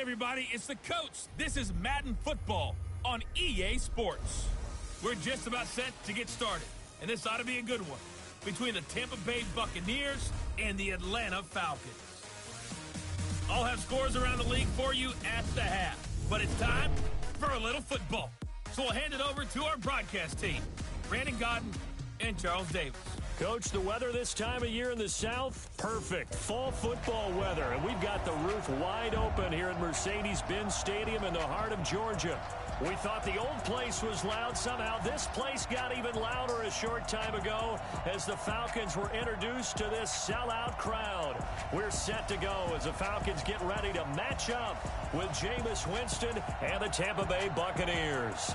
everybody, it's the coach. This is Madden Football on EA Sports. We're just about set to get started, and this ought to be a good one between the Tampa Bay Buccaneers and the Atlanta Falcons. I'll have scores around the league for you at the half, but it's time for a little football. So we'll hand it over to our broadcast team, Brandon Godden and Charles Davis. Coach, the weather this time of year in the South, perfect. Fall football weather, and we've got the roof wide open here at Mercedes-Benz Stadium in the heart of Georgia. We thought the old place was loud. Somehow this place got even louder a short time ago as the Falcons were introduced to this sellout crowd. We're set to go as the Falcons get ready to match up with Jameis Winston and the Tampa Bay Buccaneers.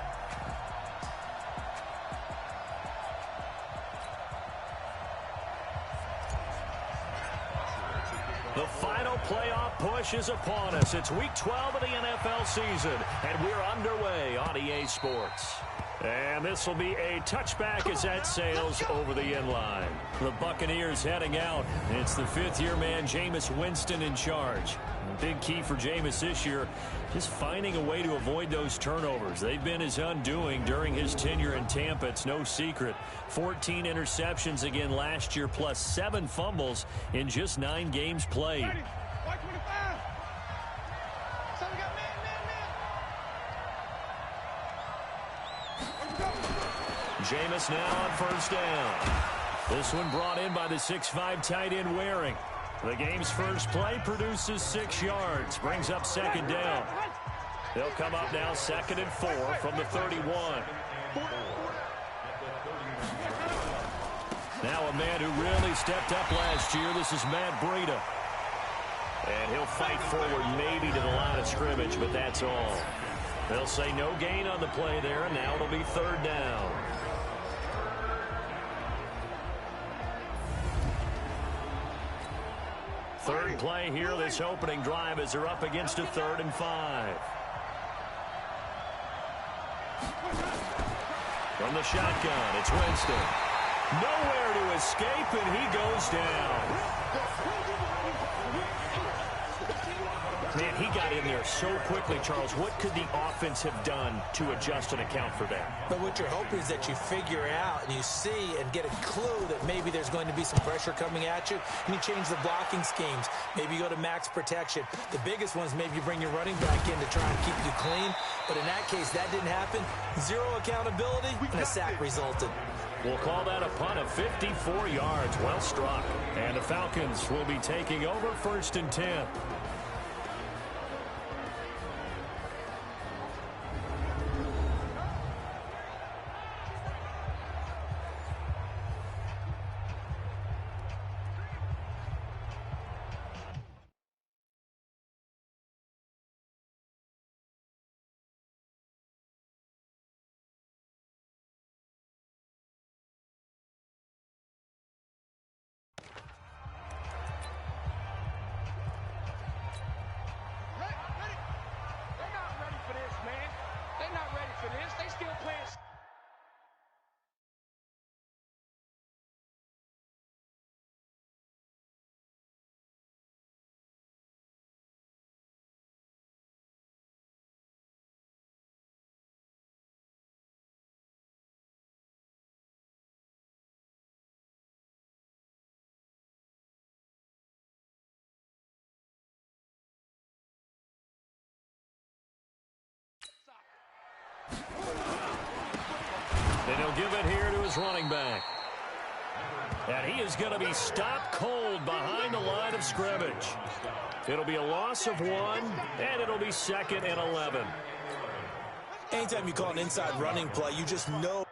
The final playoff push is upon us. It's Week 12 of the NFL season, and we're underway on EA Sports. And this will be a touchback as that sails over the end line. The Buccaneers heading out. It's the fifth-year man, Jameis Winston, in charge. A big key for Jameis this year, just finding a way to avoid those turnovers. They've been his undoing during his tenure in Tampa. It's no secret. 14 interceptions again last year, plus 7 fumbles in just 9 games played. Jameis now on first down. This one brought in by the 6'5" tight end Waring. The game's first play produces 6 yards, brings up second down. They'll come up now 2nd and 4 from the 31. Now a man who really stepped up last year. This is Matt Breida. And he'll fight forward maybe to the line of scrimmage, but that's all. They'll say no gain on the play there, and now it'll be 3rd down. Third play here, this opening drive, as they're up against a 3rd and 5. From the shotgun, it's Winston. Nowhere to escape, and he goes down. Man, he got in there so quickly, Charles. What could the offense have done to adjust and account for that? But what you're hoping is that you figure out and you see and get a clue that maybe there's going to be some pressure coming at you, and you change the blocking schemes. Maybe you go to max protection. The biggest ones, maybe you bring your running back in to try and keep you clean. But in that case, that didn't happen. 0 accountability, and a sack resulted. We'll call that a punt of 54 yards. Well struck. And the Falcons will be taking over 1st and 10. And he'll give it here to his running back. And he is going to be stopped cold behind the line of scrimmage. It'll be a loss of 1, and it'll be 2nd and 11. Anytime you call an inside running play, you just know.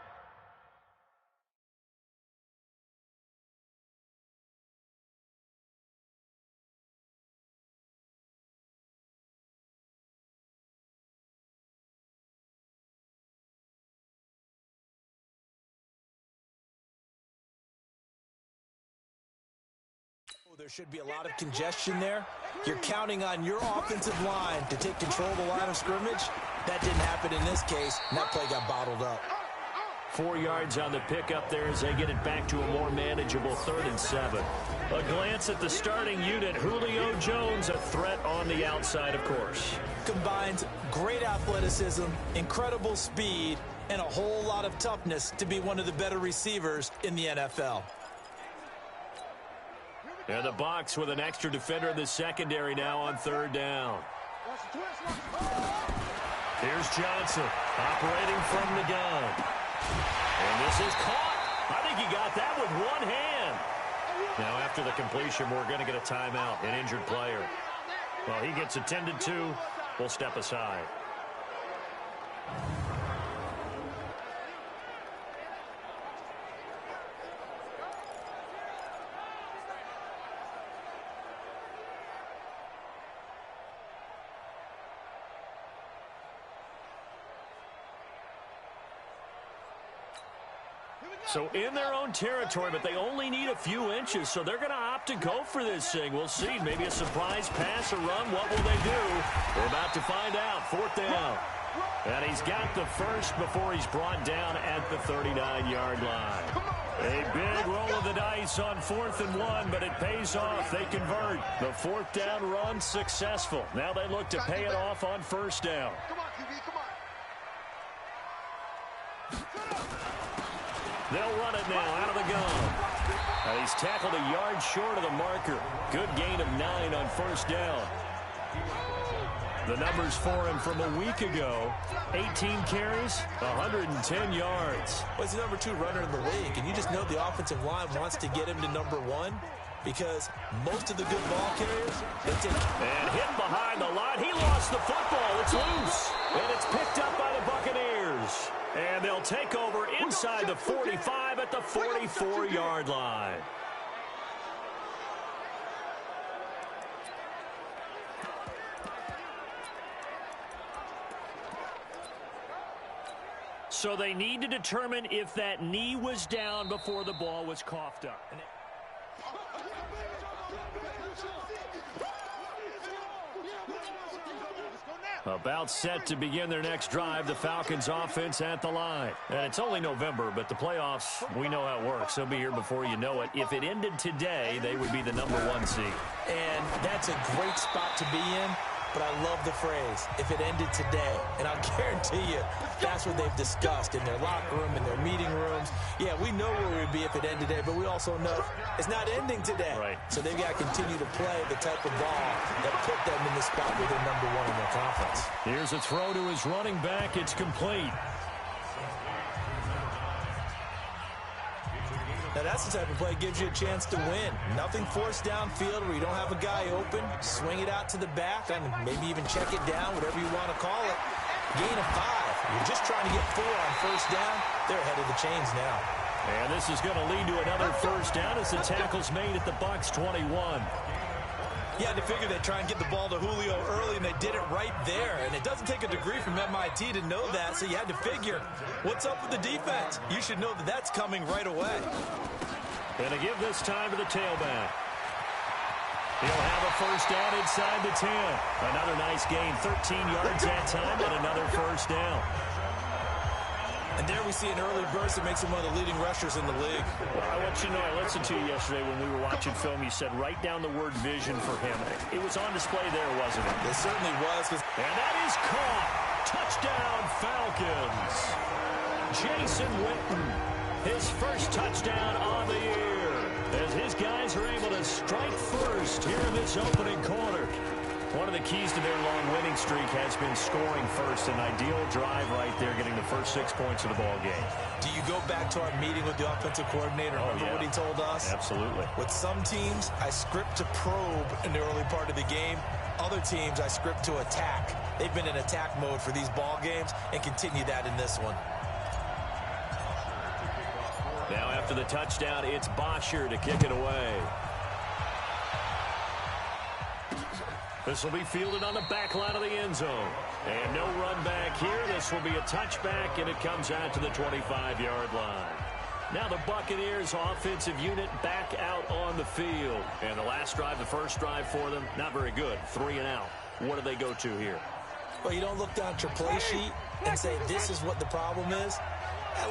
There should be a lot of congestion there. You're counting on your offensive line to take control of the line of scrimmage. That didn't happen in this case, and that play got bottled up. 4 yards on the pickup there as they get it back to a more manageable 3rd and 7. A glance at the starting unit. Julio Jones, a threat on the outside, of course. Combines great athleticism, incredible speed, and a whole lot of toughness to be one of the better receivers in the NFL. And the box with an extra defender in the secondary now on 3rd down. Here's Johnson operating from the gun. And this is caught. I think he got that with one hand. Now after the completion, we're going to get a timeout, an injured player. Well, he gets attended to. We'll step aside. So in their own territory, but they only need a few inches, so they're going to opt to go for this thing. We'll see. Maybe a surprise pass or run. What will they do? We're about to find out. 4th down. And he's got the first before he's brought down at the 39-yard line. A big roll of the dice on 4th and 1, but it pays off. They convert. The 4th down run successful. Now they look to pay it off on 1st down. They'll run it now out of the gun. And he's tackled a yard short of the marker. Good gain of 9 on 1st down. The numbers for him from a week ago: 18 carries, 110 yards. Well, he's the number 2 runner in the league, and you just know the offensive line wants to get him to number 1 because most of the good ball carriers, they take. And hit behind the line. He lost the football. It's loose. And it's picked up by the Buccaneers. And they'll take over inside the 45 at the 44-yard line. So they need to determine if that knee was down before the ball was coughed up. About set to begin their next drive, the Falcons offense at the line. And it's only November, but the playoffs, we know how it works. They'll be here before you know it. If it ended today, they would be the number 1 seed. And that's a great spot to be in. But I love the phrase, if it ended today. And I'll guarantee you, that's what they've discussed in their locker room, in their meeting rooms. Yeah, we know where we'd be if it ended today, but we also know it's not ending today. Right. So they've got to continue to play the type of ball that put them in the spot where they're number 1 in their conference. Here's a throw to his running back. It's complete. Now, that's the type of play that gives you a chance to win. Nothing forced downfield where you don't have a guy open. Swing it out to the back and maybe even check it down, whatever you want to call it. Gain of 5. You're just trying to get 4 on 1st down. They're ahead of the chains now. And this is going to lead to another 1st down as the tackle's made at the Bucs 21. You had to figure they'd try and get the ball to Julio early, and they did it right there. And it doesn't take a degree from MIT to know that, so you had to figure, what's up with the defense? You should know that that's coming right away. And to give this time to the tailback. He'll have a 1st down inside the 10. Another nice gain, 13 yards that time, and another 1st down. And there we see an early burst that makes him one of the leading rushers in the league. Well, I want you to know, I listened to you yesterday when we were watching film. You said write down the word vision for him. It was on display there, wasn't it? It certainly was. And that is caught. Touchdown, Falcons. Jason Witten, his first touchdown on the year, as his guys are able to strike first here in this opening quarter. One of the keys to their long winning streak has been scoring first. An ideal drive right there, getting the first 6 points of the ball game. Do you go back to our meeting with the offensive coordinator? Remember what he told us? Absolutely. With some teams, I script to probe in the early part of the game. Other teams, I script to attack. They've been in attack mode for these ball games and continue that in this one. Now after the touchdown, it's Bosher to kick it away. This will be fielded on the back line of the end zone. And no run back here. This will be a touchback, and it comes out to the 25-yard line. Now the Buccaneers offensive unit back out on the field. And the last drive, the first drive for them, not very good. 3 and out. What do they go to here? Well, you don't look down at your play sheet and say this is what the problem is.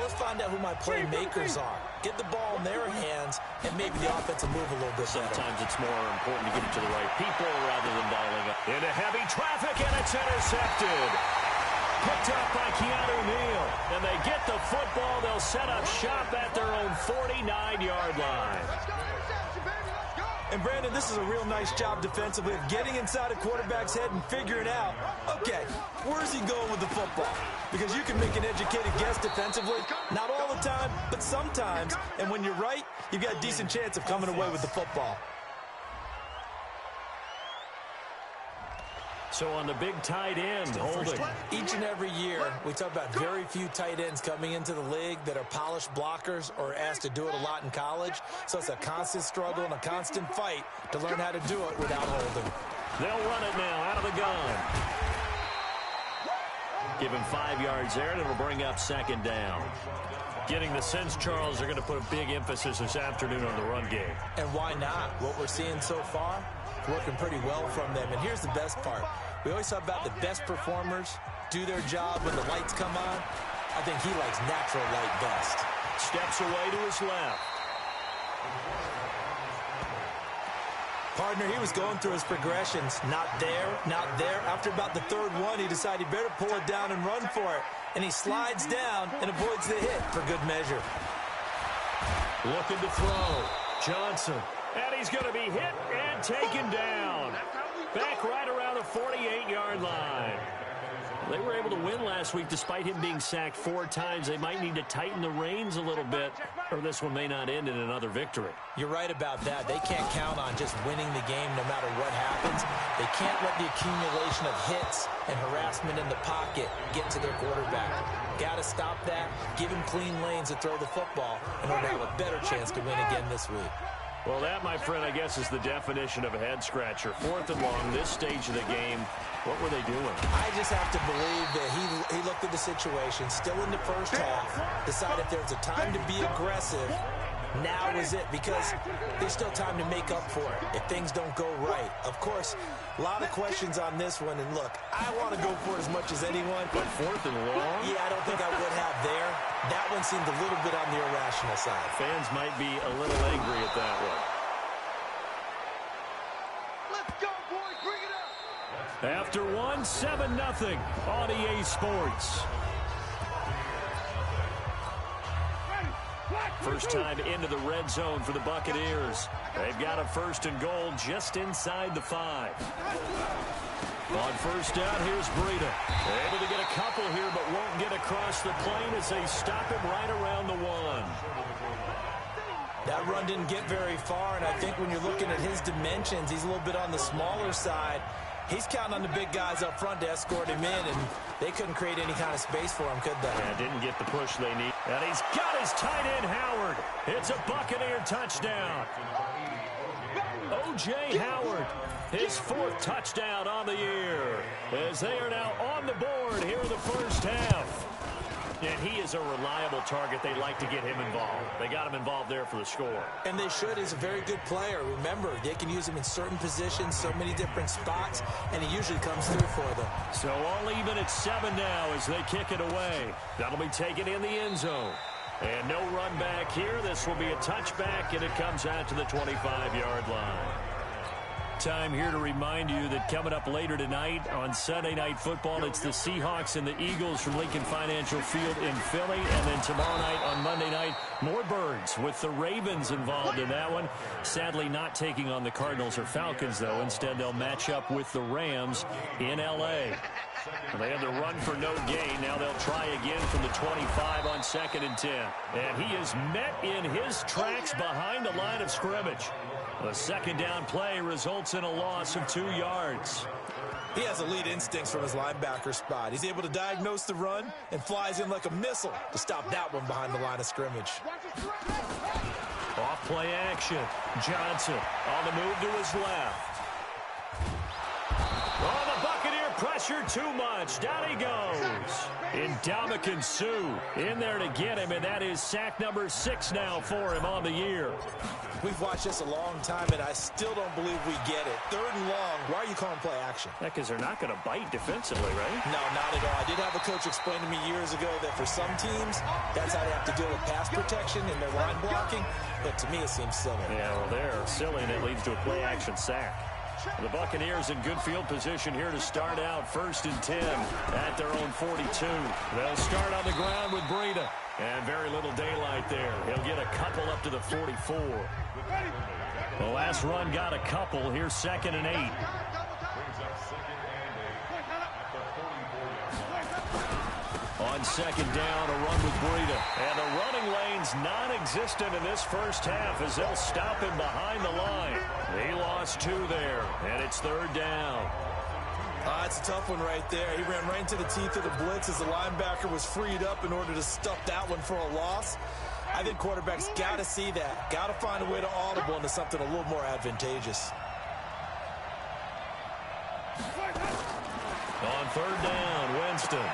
Let's find out who my playmakers are. Get the ball in their hands, and maybe the offense will move a little bit better. Sometimes it's more important to get it to the right people rather than dialing up. Into heavy traffic, and it's intercepted. Picked up by Keanu Neal. And they get the football. They'll set up shop at their own 49-yard line. And, Brandon, this is a real nice job defensively of getting inside a quarterback's head and figuring out, okay, where's he going with the football? Because you can make an educated guess defensively, not all the time, but sometimes. And when you're right, you've got a decent chance of coming away with the football. So on the big tight end, holding. Each and every year, we talk about very few tight ends coming into the league that are polished blockers or asked to do it a lot in college. So it's a constant struggle and a constant fight to learn how to do it without holding. They'll run it now out of the gun. Give him 5 yards there, and it'll bring up second down. Getting the sense, Charles, they're going to put a big emphasis this afternoon on the run game. And why not? What we're seeing so far, working pretty well from them. And here's the best part. We always talk about the best performers do their job when the lights come on. I think he likes natural light best. Steps away to his left. Partner, he was going through his progressions. Not there, not there. After about the third one, he decided he better pull it down and run for it. And he slides down and avoids the hit for good measure. Looking to throw. Johnson. And he's going to be hit and taken down. Back right around the 48-yard line. They were able to win last week despite him being sacked 4 times. They might need to tighten the reins a little bit, or this one may not end in another victory. You're right about that. They can't count on just winning the game no matter what happens. They can't let the accumulation of hits and harassment in the pocket get to their quarterback. Got to stop that, give him clean lanes to throw the football in order to have a better chance to win again this week. Well, that, my friend, I guess is the definition of a head-scratcher. 4th and long, this stage of the game. What were they doing? I just have to believe that he looked at the situation, still in the first half, decided if there's a time to be aggressive, now is it, because there's still time to make up for it if things don't go right. Of course, a lot of questions on this one, and look, I want to go for it as much as anyone. But 4th and long? Yeah, I don't think I would have there. That one seemed a little bit on the irrational side. Fans might be a little angry at that one. Let's go, boys. Bring it up. After 1, 7-0 on EA Sports. First time into the red zone for the Buccaneers. They've got a 1st and goal just inside the 5. On first down, here's Breida. They're able to get a couple here, but won't get across the plane as they stop him right around the 1. That run didn't get very far, and I think when you're looking at his dimensions, he's a little bit on the smaller side. He's counting on the big guys up front to escort him in, and they couldn't create any kind of space for him, could they? Yeah, didn't get the push they need. And he's got his tight end, Howard. It's a Buccaneer touchdown. O.J. Howard, his 4th touchdown on the year, as they are now on the board here in the first half. And he is a reliable target. They like to get him involved. They got him involved there for the score. And they should. He's a very good player. Remember, they can use him in certain positions, so many different spots, and he usually comes through for them. So all even at 7 now as they kick it away. That'll be taken in the end zone. And no run back here. This will be a touchback, and it comes out to the 25-yard line. Time here to remind you that coming up later tonight on Sunday Night Football, it's the Seahawks and the Eagles from Lincoln Financial Field in Philly. And then tomorrow night on Monday night, more Birds with the Ravens involved in that one. Sadly not taking on the Cardinals or Falcons, though. Instead, they'll match up with the Rams in L.A. They had the run for no gain. Now they'll try again from the 25 on 2nd and 10. And he is met in his tracks behind the line of scrimmage. The second down play results in a loss of 2 yards. He has elite instincts from his linebacker spot. He's able to diagnose the run and flies in like a missile to stop that one behind the line of scrimmage. Off play action. Johnson on the move to his left. Oh, the Buccaneer pressure too much. Down he goes. Ndamukong Suh in there to get him, and that is sack number 6 now for him on the year. We've watched this a long time, and I still don't believe we get it. 3rd and long. Why are you calling play action? Yeah, because they're not going to bite defensively, right? No, not at all. I did have a coach explain to me years ago that for some teams, that's how they have to deal with pass protection and their line blocking. But to me, it seems silly. Yeah, well, they're silly, and it leads to a play action sack. The Buccaneers in good field position here to start out 1st and 10 at their own 42. They'll start on the ground with Breida. And very little daylight there. He'll get a couple up to the 44. The last run got a couple. Here's 2nd and 8. On 2nd down, a run with Breida. And the running lane's non-existent in this first half as they'll stop him behind the line. He lost 2 there, and it's 3rd down. It's a tough one right there. He ran right into the teeth of the blitz as the linebacker was freed up in order to stuff that one for a loss. I think quarterbacks got to see that. Got to find a way to audible into something a little more advantageous. On 3rd down, Winston.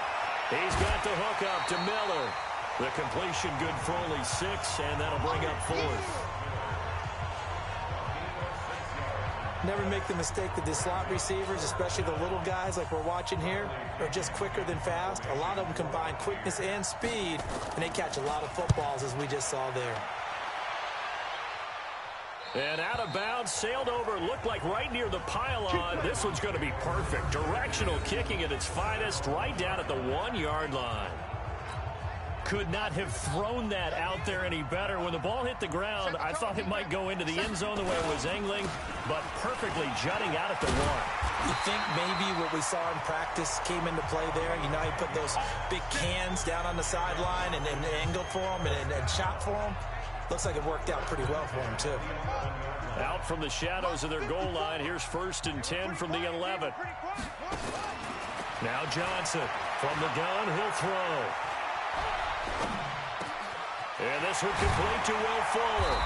He's got the hook up to Miller. The completion good for only 6, and that'll bring up 4th. Never make the mistake that the slot receivers, especially the little guys like we're watching here, are just quicker than fast. A lot of them combine quickness and speed, and they catch a lot of footballs, as we just saw there. And out of bounds, sailed over, looked like right near the pylon. This one's going to be perfect. Directional kicking at its finest, right down at the 1-yard line. Could not have thrown that out there any better. When the ball hit the ground, I thought it might go into the end zone the way it was angling, but perfectly jutting out at the 1. You think maybe what we saw in practice came into play there? You know, he put those big cans down on the sideline and angled for them and shot for them. Looks like it worked out pretty well for him, too. Out from the shadows of their goal line. Here's 1st and 10 from the 11. Now Johnson from the gun. He'll throw. And this one complete to Will Fuller.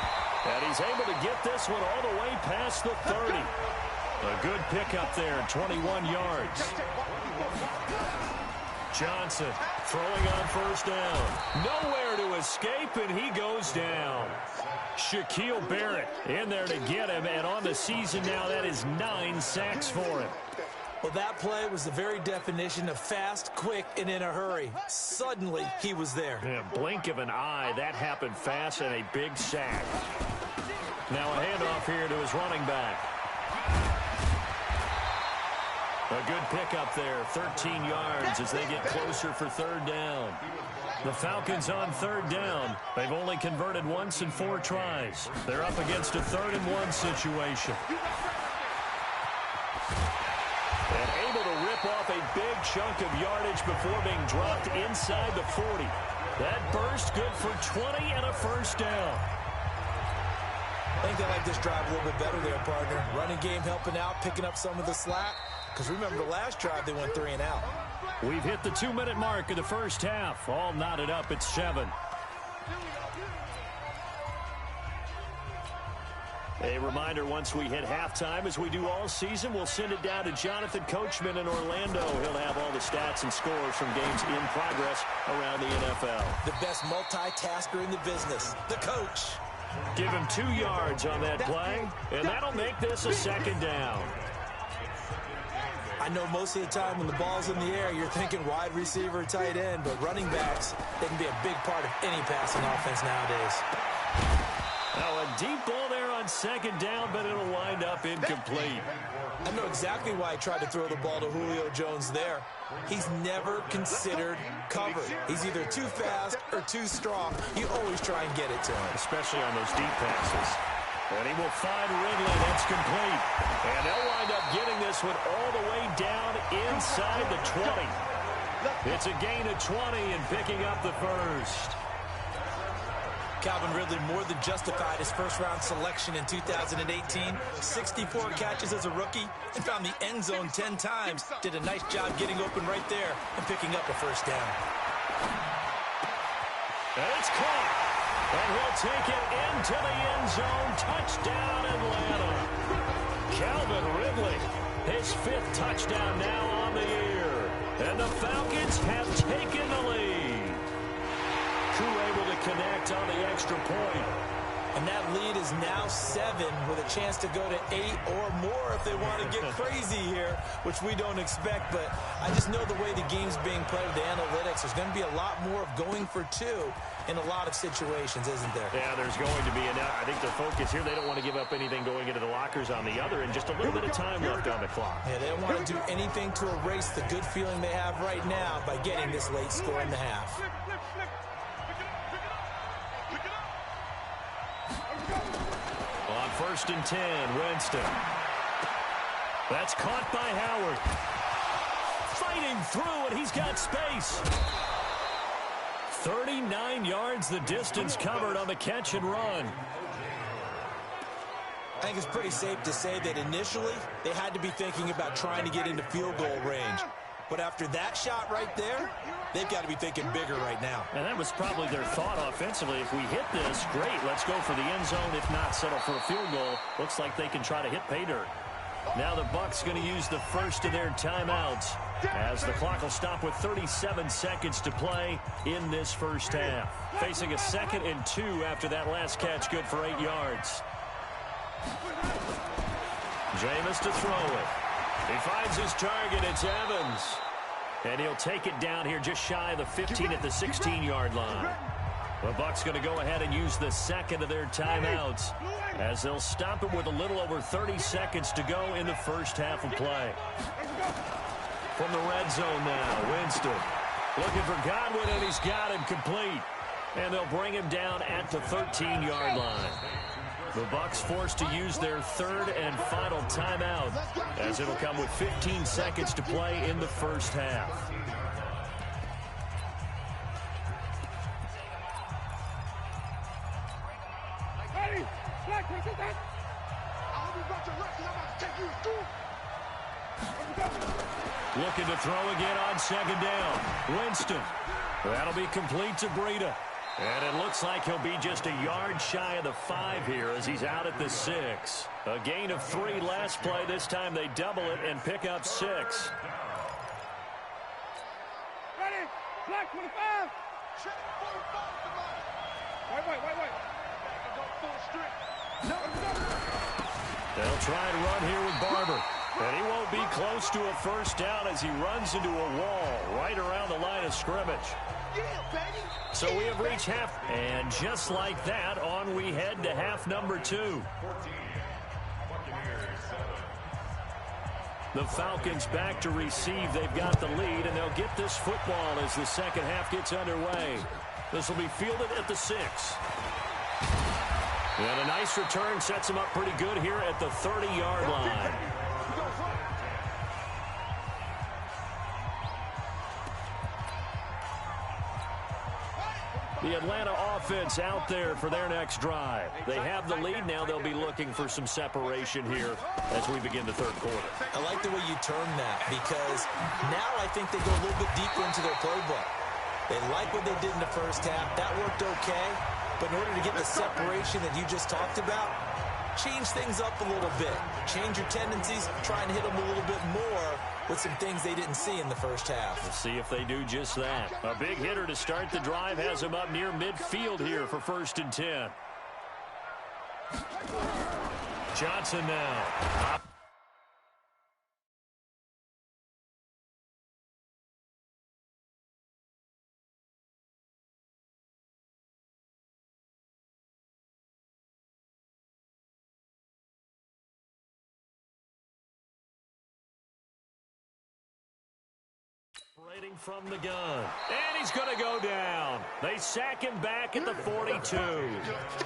And he's able to get this one all the way past the 30. A good pickup there, 21 yards. Johnson throwing on 1st down. Nowhere to escape, and he goes down. Shaquille Barrett in there to get him, and on the season now, that is 9 sacks for him. Well, that play was the very definition of fast, quick, and in a hurry. Suddenly, he was there. Yeah, blink of an eye, that happened fast, and a big sack. Now a handoff here to his running back. A good pickup there, 13 yards as they get closer for 3rd down. The Falcons on 3rd down. They've only converted once in 4 tries. They're up against a 3rd and 1 situation. And able to rip off a big chunk of yardage before being dropped inside the 40. That burst good for 20 and a 1st down. I think they like this drive a little bit better there, partner. Running game helping out, picking up some of the slack. Because remember, the last drive, they went 3 and out. We've hit the 2-minute mark of the first half. All knotted up at 7. A reminder, once we hit halftime, as we do all season, we'll send it down to Jonathan Coachman in Orlando. He'll have all the stats and scores from games in progress around the NFL. The best multitasker in the business, the coach. Give him 2 yards on that play, and that'll make this a 2nd down. I know most of the time when the ball's in the air, you're thinking wide receiver, tight end, but running backs, they can be a big part of any passing offense nowadays. Now a deep ball there on 2nd down, but it'll wind up incomplete. I know exactly why he tried to throw the ball to Julio Jones there. He's never considered cover. He's either too fast or too strong. You always try and get it to him. Especially on those deep passes. And he will find Ridley. That's complete. And they'll wind up getting this one all the way down inside the 20. It's a gain of 20 and picking up the 1st. Calvin Ridley more than justified his first-round selection in 2018. 64 catches as a rookie and found the end zone 10 times. Did a nice job getting open right there and picking up a 1st down. And it's caught. And he'll take it into the end zone. Touchdown, Atlanta. Calvin Ridley His 5th touchdown now on the year. And the Falcons have taken the lead. Koo able to connect on the extra point. And that lead is now 7 with a chance to go to 8 or more if they want to get crazy here, which we don't expect. But I just know the way the game's being played with the analytics, there's going to be a lot more of going for 2 in a lot of situations, isn't there? Yeah, there's going to be. And I think their focus here, they don't want to give up anything going into the lockers on the other, and just a little bit of time left on the clock. Yeah, they don't want to do anything to erase the good feeling they have right now by getting this late score in the half. On 1st and 10, Winston. That's caught by Howard. Fighting through, and he's got space. 39 yards the distance covered on the catch and run. I think it's pretty safe to say that initially they had to be thinking about trying to get into field goal range. But after that shot right there, they've got to be thinking bigger right now. And that was probably their thought offensively. If we hit this, great, let's go for the end zone. If not, settle for a field goal. Looks like they can try to hit pay dirt. Now the Bucs going to use the first of their timeouts as the clock will stop with 37 seconds to play in this first half. Facing a 2nd and 2 after that last catch, good for 8 yards. Jameis to throw it. He finds his target. It's Evans. And he'll take it down here just shy of the 15 at the 16-yard line. The Bucs going to go ahead and use the 2nd of their timeouts as they'll stop it with a little over 30 seconds to go in the first half of play. From the red zone now, Winston looking for Godwin, and he's got him complete. And they'll bring him down at the 13-yard line. The Bucs forced to use their 3rd and final timeout as it'll come with 15 seconds to play in the first half. Looking to throw again on 2nd down. Winston. That'll be complete to Breida. And it looks like he'll be just a yard shy of the 5 here as he's out at the 6. A gain of 3 last play. This time they double it and pick up 6. Ready? Black 25. Check 45. Wait. They'll try and run here with Barber. And he won't be close to a first down as he runs into a wall right around the line of scrimmage. So we have reached half, and just like that, on we head to half number 2. The Falcons back to receive. They've got the lead, and they'll get this football as the second half gets underway. This will be fielded at the 6. And a nice return sets them up pretty good here at the 30-yard line. The Atlanta offense out there for their next drive. They have the lead now. They'll be looking for some separation here as we begin the 3rd quarter. I like the way you term that because now I think they go a little bit deeper into their playbook. They like what they did in the first half. That worked okay. But in order to get the separation that you just talked about, change things up a little bit. Change your tendencies, try and hit them a little bit more with some things they didn't see in the first half. We'll see if they do just that. A big hitter to start the drive has him up near midfield here for 1st and 10. Johnson now. Operating from the gun. And he's going to go down. They sack him back at the 42.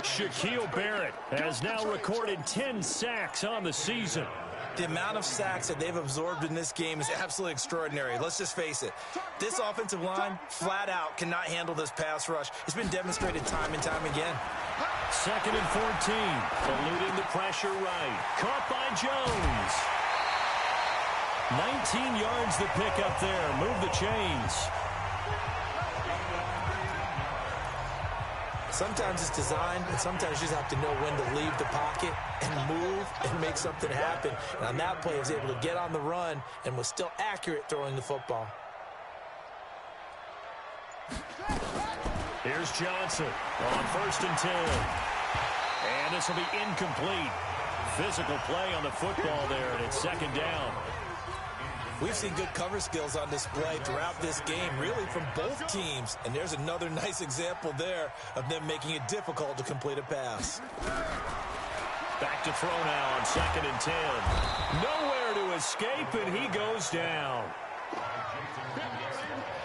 Shaquille Barrett has now recorded 10 sacks on the season. The amount of sacks that they've absorbed in this game is absolutely extraordinary. Let's just face it. This offensive line, flat out, cannot handle this pass rush. It's been demonstrated time and time again. 2nd and 14. Eluding the pressure right. Caught by Jones. 19 yards the pick up there. Move the chains. Sometimes it's designed, and sometimes you just have to know when to leave the pocket and move and make something happen. And on that play, he was able to get on the run and was still accurate throwing the football. Here's Johnson on 1st and 10. And this will be incomplete. Physical play on the football there, and it's 2nd down. We've seen good cover skills on display throughout this game, really from both teams. And there's another nice example there of them making it difficult to complete a pass. Back to throw now on 2nd and 10. Nowhere to escape, and he goes down.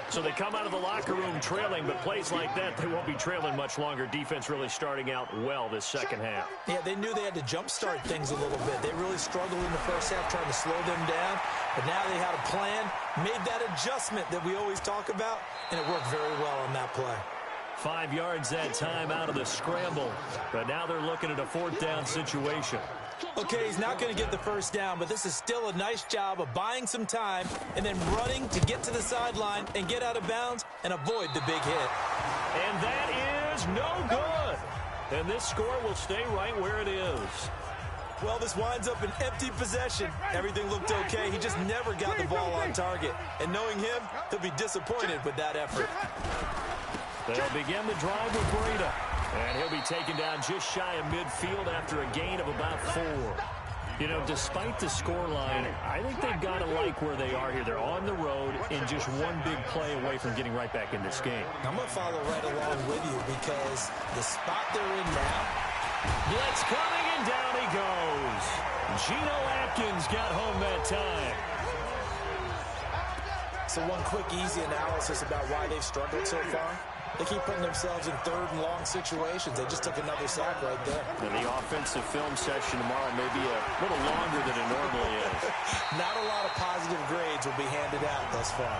So they come out of the locker room trailing, but plays like that, they won't be trailing much longer. Defense really starting out well this second half. Yeah, they knew they had to jumpstart things a little bit. They really struggled in the first half trying to slow them down, but now they had a plan, made that adjustment that we always talk about, and it worked very well on that play. 5 yards that time out of the scramble, but now they're looking at a 4th down situation. Okay, he's not going to get the first down, but this is still a nice job of buying some time and then running to get to the sideline and get out of bounds and avoid the big hit. And that is no good. And this score will stay right where it is. Well, this winds up an empty possession. Everything looked okay. He just never got the ball on target. And knowing him, he'll be disappointed with that effort. They'll begin the drive with Breida. And he'll be taken down just shy of midfield after a gain of about 4. You know, despite the scoreline, I think they've got to like where they are here. They're on the road and just one big play away from getting right back in this game. I'm going to follow right along with you because the spot they're in now. Blitz coming, and down he goes. Geno Atkins got home that time. So one quick, easy analysis about why they've struggled so far. They keep putting themselves in 3rd and long situations. They just took another sack right there. And the offensive film session tomorrow may be a little longer than it normally is. Not a lot of positive grades will be handed out thus far.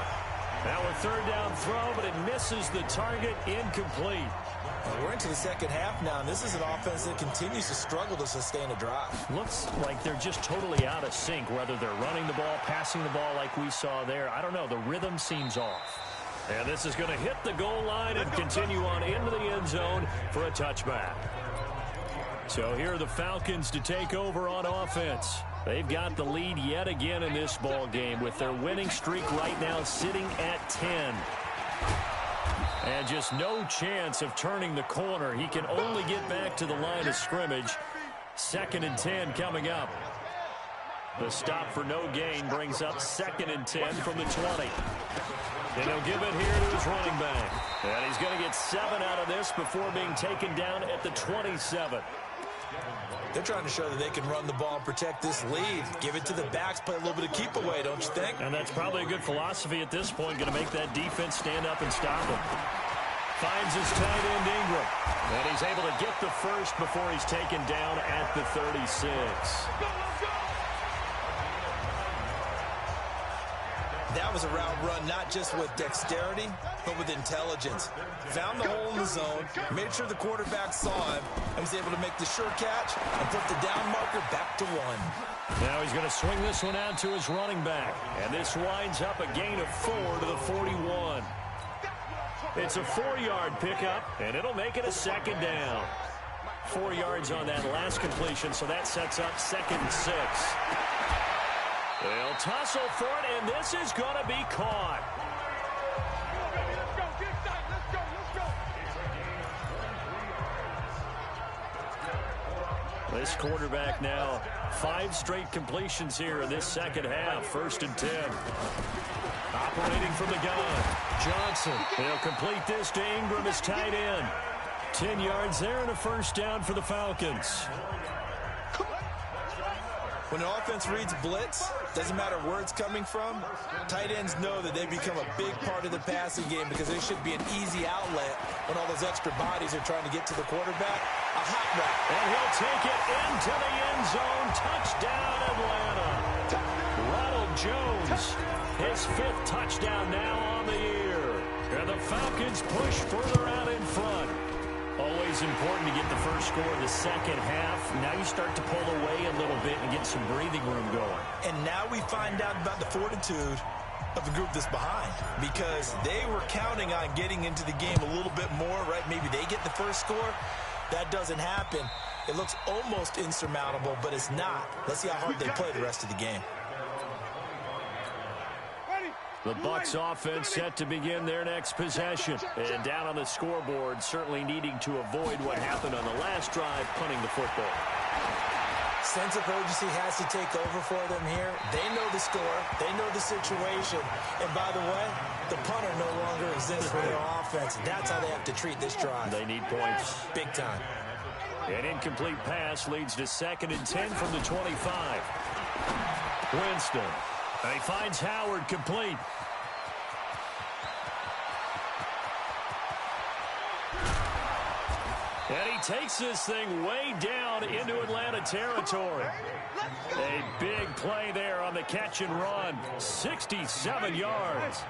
Now a 3rd down throw, but it misses the target, incomplete. Well, we're into the second half now, and this is an offense that continues to struggle to sustain a drive. Looks like they're just totally out of sync, whether they're running the ball, passing the ball like we saw there. I don't know. The rhythm seems off. And this is going to hit the goal line and continue on into the end zone for a touchback. So here are the Falcons to take over on offense. They've got the lead yet again in this ball game with their winning streak right now sitting at 10. And just no chance of turning the corner. He can only get back to the line of scrimmage. 2nd and 10 coming up. The stop for no gain brings up 2nd and 10 from the 20. And he'll give it here to his running back. And he's going to get 7 out of this before being taken down at the 27. They're trying to show that they can run the ball and protect this lead. Give it to the backs, play a little bit of keep away, don't you think? And that's probably a good philosophy at this point, going to make that defense stand up and stop him. Finds his tight end Ingram. And he's able to get the first before he's taken down at the 36. That was a route run, not just with dexterity, but with intelligence. Found the hole in the zone, made sure the quarterback saw him, and was able to make the sure catch and put the down marker back to 1. Now he's going to swing this one out to his running back. And this winds up a gain of 4 to the 41. It's a 4-yard pickup, and it'll make it a 2nd down. 4 yards on that last completion, so that sets up 2nd and 6. They'll tussle for it, and this is going to be caught. This quarterback now 5 straight completions here in this second half. 1st and 10. Operating from the gun. Johnson. They'll complete this to Ingram as tight end. 10 yards there and a 1st down for the Falcons. When an offense reads blitz, doesn't matter where it's coming from, tight ends know that they become a big part of the passing game because they should be an easy outlet when all those extra bodies are trying to get to the quarterback. A hot route. And he'll take it into the end zone. Touchdown, Atlanta. Ronald Jones, his 5th touchdown now on the year. And the Falcons push further out in front. Always important to get the first score of the second half. Now you start to pull away a little bit and get some breathing room going. And now we find out about the fortitude of the group that's behind because they were counting on getting into the game a little bit more, right? Maybe they get the the first score, that doesn't happen. It looks almost insurmountable, but it's not. Let's see how hard they play the rest of the game. The Bucs offense set to begin their next possession. And down on the scoreboard, certainly needing to avoid what happened on the last drive, punting the football. Sense of urgency has to take over for them here. They know the score. They know the situation. And by the way, the punter no longer exists for their offense. That's how they have to treat this drive. They need points. Big time. An incomplete pass leads to 2nd and 10 from the 25. Winston. And he finds Howard complete. And he takes this thing way down into Atlanta territory. A big play there on the catch and run. 67 yards.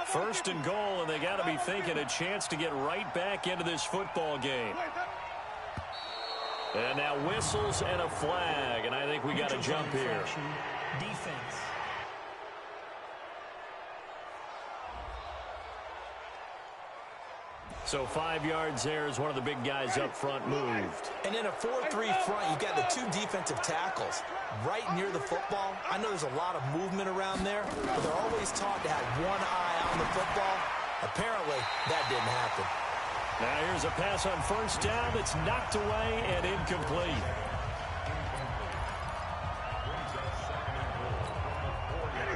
1st and goal, and they got to be thinking a chance to get right back into this football game. And now whistles and a flag, and I think we got to jump here. Defense. So 5 yards there as one of the big guys up front moved. And in a 4-3 front, you've got the 2 defensive tackles right near the football. I know there's a lot of movement around there, but they're always taught to have one eye on the football. Apparently, that didn't happen. Now here's a pass on 1st down that's knocked away and incomplete.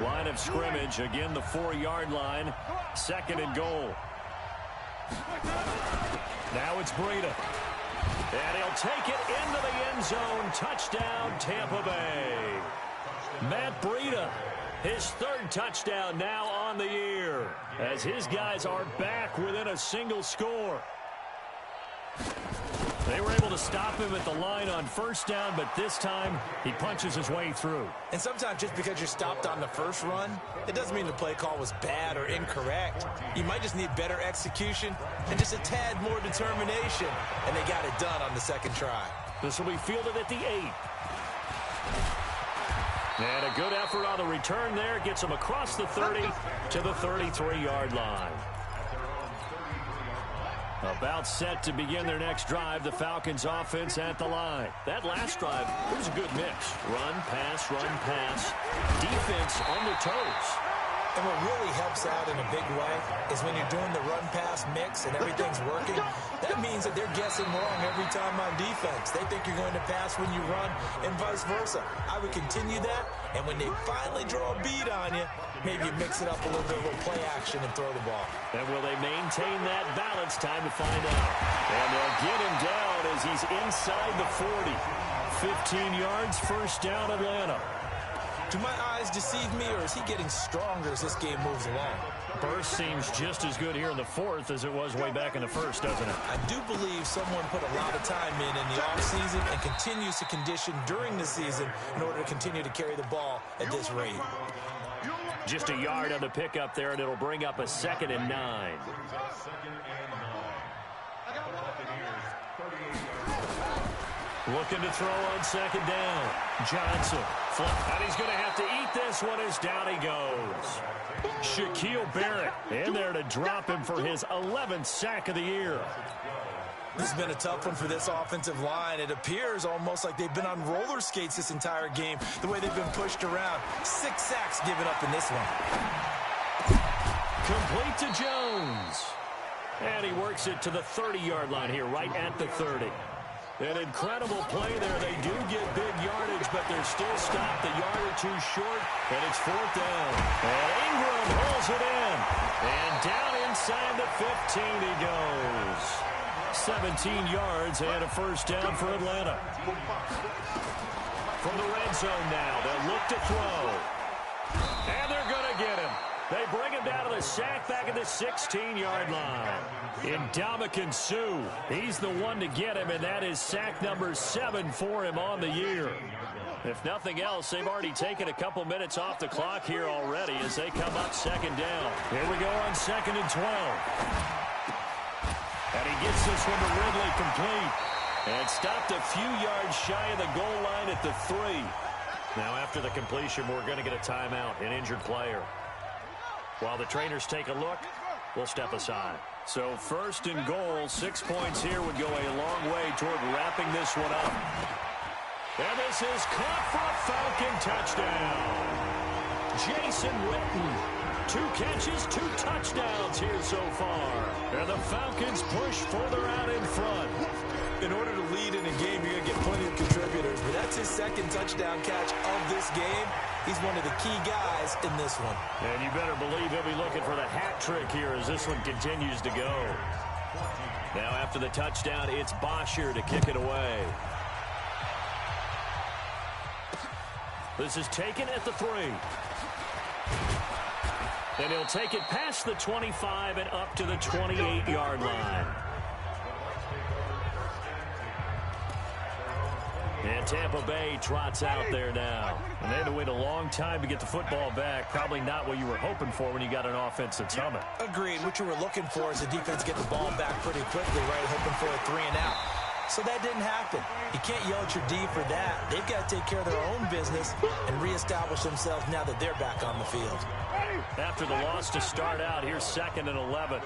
Line of scrimmage, again the 4-yard line. 2nd and goal. Now it's Breida. And he'll take it into the end zone. Touchdown, Tampa Bay. Matt Breida, his 3rd touchdown now on the year, as his guys are back within a single score. They were able to stop him at the line on 1st down, but this time he punches his way through. And sometimes just because you're stopped on the first run, it doesn't mean the play call was bad or incorrect. You might just need better execution and just a tad more determination. And they got it done on the 2nd try. This will be fielded at the 8. And a good effort on the return there. Gets him across the 30 to the 33-yard line. About set to begin their next drive, the Falcons offense at the line. That last drive, it was a good mix. Run, pass, defense on their toes. And what really helps out in a big way is when you're doing the run-pass mix and everything's working, that means that they're guessing wrong every time on defense. They think you're going to pass when you run and vice versa. I would continue that, and when they finally draw a beat on you, maybe you mix it up a little bit with play action and throw the ball. And will they maintain that balance? Time to find out. And they'll get him down as he's inside the 40. 15 yards, 1st down, Atlanta. Do my eyes deceive me, or is he getting stronger as this game moves along? Burst seems just as good here in the 4th as it was way back in the 1st, doesn't it? I do believe someone put a lot of time in the offseason and continues to condition during the season in order to continue to carry the ball at this rate. Just a yard on the pickup there, and it'll bring up a 2nd and 9. Looking to throw on 2nd down. Johnson. And he's going to have to eat this one as down he goes. Shaquille Barrett in there to drop him for his 11th sack of the year. This has been a tough one for this offensive line. It appears almost like they've been on roller skates this entire game, the way they've been pushed around. 6 sacks given up in this one. Complete to Jones. And he works it to the 30-yard line here, right at the 30. An incredible play there. They do get big yardage, but they're still stopped a yard or two short, and it's 4th down. And Ingram holds it in. And down inside the 15 he goes. 17 yards and a 1st down for Atlanta. From the red zone now, they'll look to throw. And they're going to get him. They bring him down to the sack back at the 16-yard line. Ndamukong Suh, he's the one to get him, and that is sack number 7 for him on the year. If nothing else, they've already taken a couple minutes off the clock here already as they come up 2nd down. Here we go on 2nd and 12. And he gets this one to Ridley complete. And stopped a few yards shy of the goal line at the 3. Now after the completion, we're going to get a timeout, an injured player. While the trainers take a look, will step aside. So first and goal, 6 points here would go a long way toward wrapping this one up. And this is caught for a Falcon touchdown. Jason Witten. 2 catches, 2 touchdowns here so far. And the Falcons push further out in front. In order to lead in a game, you're going to get plenty of contributors. But that's his second touchdown catch of this game. He's one of the key guys in this one. And you better believe he'll be looking for the hat trick here as this one continues to go. Now after the touchdown, it's Bosher to kick it away. This is taken at the 3. And he'll take it past the 25 and up to the 28-yard line. And Tampa Bay trots out there now. And they had to wait a long time to get the football back. Probably not what you were hoping for when you got an offense that's humming. Agreed. What you were looking for is the defense get the ball back pretty quickly, right? Hoping for a 3 and out. So that didn't happen. You can't yell at your D for that. They've got to take care of their own business and reestablish themselves now that they're back on the field. After the loss to start out, here's 2nd and 11.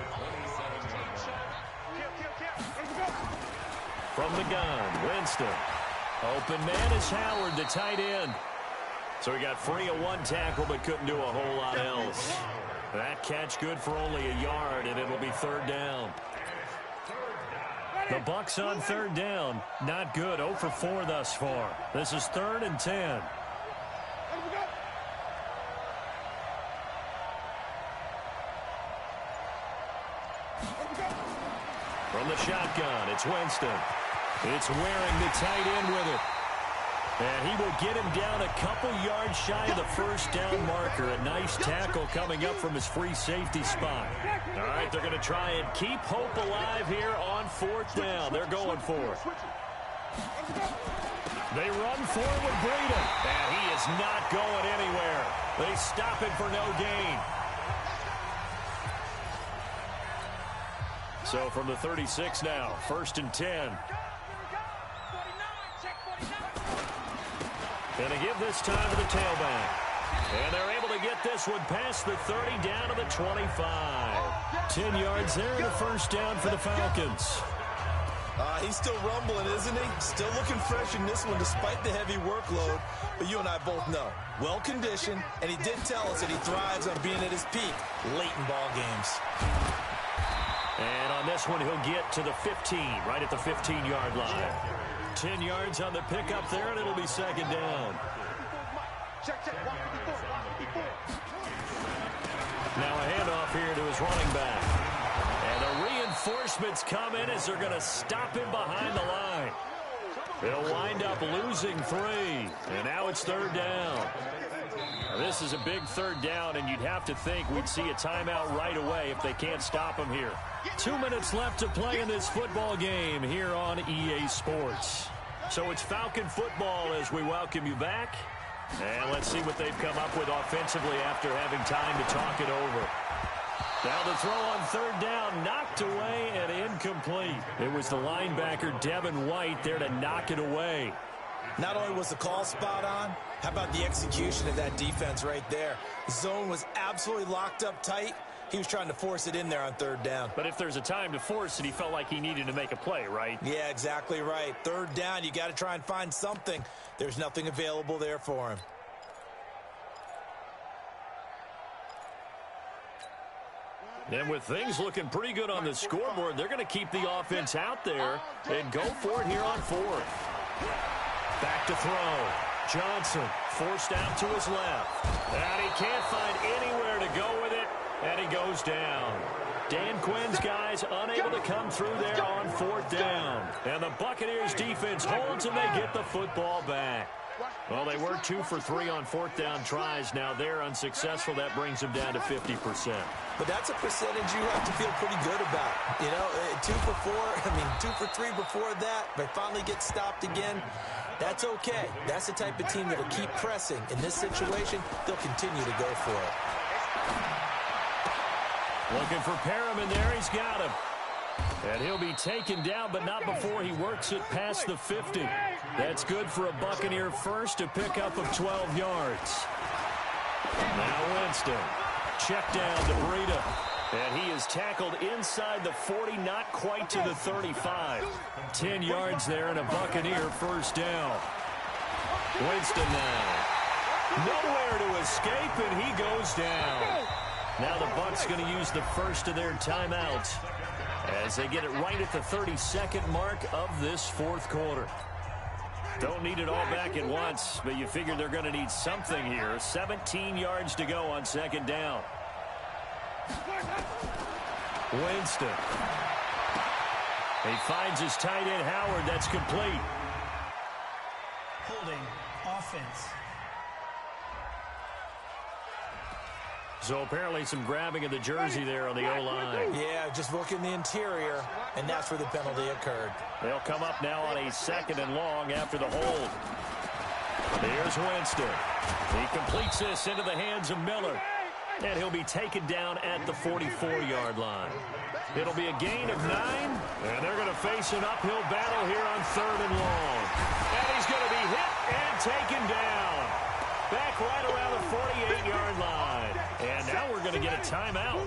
From the gun, Winston. Open man is Howard, the tight end. So he got free of 1 tackle, but couldn't do a whole lot else. That catch good for only a yard, and it'll be 3rd down. The Bucs on 3rd down. Not good. 0 for 4 thus far. This is 3rd and 10. From the shotgun, it's Winston. It's Waring, the tight end, with it. And he will get him down a couple yards shy of the 1st down marker. A nice tackle coming up from his free safety spot. All right, they're going to try and keep hope alive here on 4th down. They're going for it. They run forward with Breida. And he is not going anywhere. They stop him for no gain. So from the 36 now, 1st and 10. And to give this time to the tailback. And they're able to get this one past the 30 down to the 25. 10 yards there and a 1st down for the Falcons. He's still rumbling, isn't he? Still looking fresh in this one despite the heavy workload. But you and I both know, well-conditioned, and he did tell us that he thrives on being at his peak late in ball games. And on this one, he'll get to the 15, right at the 15-yard line. 10 yards on the pickup there, and it'll be 2nd down. Now a handoff here to his running back. And the reinforcements come in as they're going to stop him behind the line. They'll wind up losing 3. And now it's 3rd down. Now this is a big 3rd down, and you'd have to think we'd see a timeout right away if they can't stop him here. 2 minutes left to play in this football game here on EA Sports. So it's Falcon football as we welcome you back. And let's see what they've come up with offensively after having time to talk it over. Now the throw on 3rd down, knocked away and incomplete. It was the linebacker, Devin White, there to knock it away. Not only was the call spot on, how about the execution of that defense right there? The zone was absolutely locked up tight. He was trying to force it in there on 3rd down. But if there's a time to force it, he felt like he needed to make a play, right? Yeah, exactly right. 3rd down, you got to try and find something. There's nothing available there for him. And with things looking pretty good on the scoreboard, they're going to keep the offense out there and go for it here on 4th. Back to throw. Johnson forced out to his left. And he can't find anywhere to go with it. And he goes down. Dan Quinn's guys unable to come through there on 4th down. And the Buccaneers defense holds and they get the football back. Well, they were 2 for 3 on 4th down tries. Now they're unsuccessful. That brings them down to 50%. But that's a percentage you have to feel pretty good about. You know, 2 for 2 for 3 before that. They finally get stopped again. That's okay. That's the type of team that will keep pressing. In this situation, they'll continue to go for it. Looking for Perriman there. He's got him. And he'll be taken down, but not before he works it past the 50. That's good for a Buccaneer first, a pickup of 12 yards. Now Winston. Check down to Breida. And he is tackled inside the 40, not quite to the 35. 10 yards there and a Buccaneer first down. Winston now. Nowhere to escape, and he goes down. Now the Bucs going to use the first of their timeouts as they get it right at the 32nd mark of this fourth quarter. Don't need it all back at once, but you figure they're going to need something here. 17 yards to go on second down. Winston. He finds his tight end, Howard. That's complete. Holding offense. So apparently some grabbing of the jersey there on the O-line. Yeah, just working the interior, and that's where the penalty occurred. They'll come up now on a 2nd and long after the hold. Here's Winston. He completes this into the hands of Miller. And he'll be taken down at the 44-yard line. It'll be a gain of 9, and they're going to face an uphill battle here on 3rd and long. And he's going to be hit and taken down. Back right around the 48-yard line. And now we're going to get a timeout.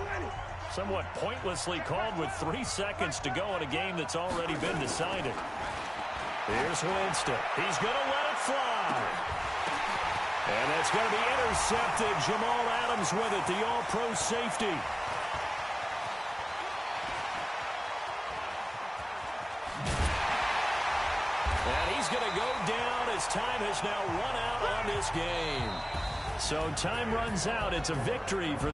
Somewhat pointlessly called with 3 seconds to go in a game that's already been decided. Here's Winston. He's going to let it fly. And that's going to be intercepted. Jamal Adams with it, the all-pro safety. And he's going to go down as time has now run out on this game. So time runs out. It's a victory for